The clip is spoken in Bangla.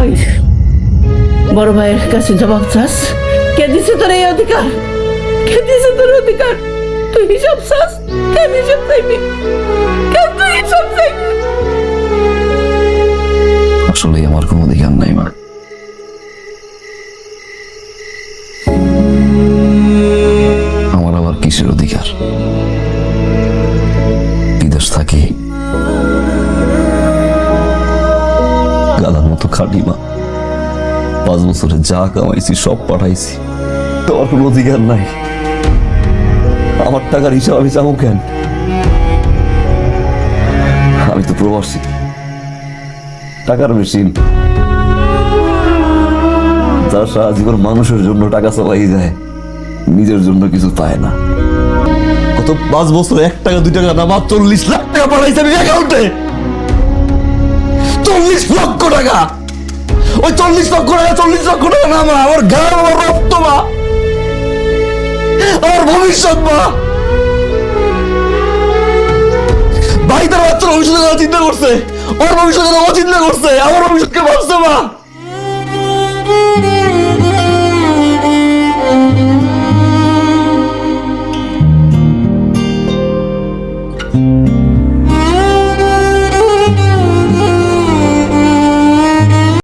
ওই বড় ভাইয়ের কাছে জবাব চাস। কে দিছে তোর এই অধিকার? কে দিছে তোর অধিকার? তুই হিসাব চাস? কেন হিসাব চাইবি? কেন তুই হিসাব চাইবি? আসলে আমার কোনো অধিকার নাই মা। আমার আবার কিসের অধিকার? বিদেশ থাকি, গালার মতো খাটি মা। 5 বছরে যা কামাইছি সব পাঠাইছি, তোমার কোনো অধিকার নাই। আমার টাকার হিসাব আমি চাবো কেন? আমি তো প্রবাসী, টাকার মেশিন। যার সারা জীবন মানুষের জন্য টাকা চালাই যায়, নিজের জন্য কিছু পায় না। কত 5 বছর 1 টাকা 2 টাকা না, 40 লাখ টাকা পাঠাইছে আমি অ্যাকাউন্টে। 40 লক্ষ টাকা! ওই 40 লক্ষ টাকা 40 লক্ষ টাকা না মা, আমার ঘাম, আমার রক্ত মা, আমার ভবিষ্যৎ মা। ভাই তার বাচ্চার ভবিষ্যতের কথা চিন্তা করছে, ওর ভবিষ্যতের কথা চিন্তা করছে, আমার ভবিষ্যৎকে ভাবছে মা।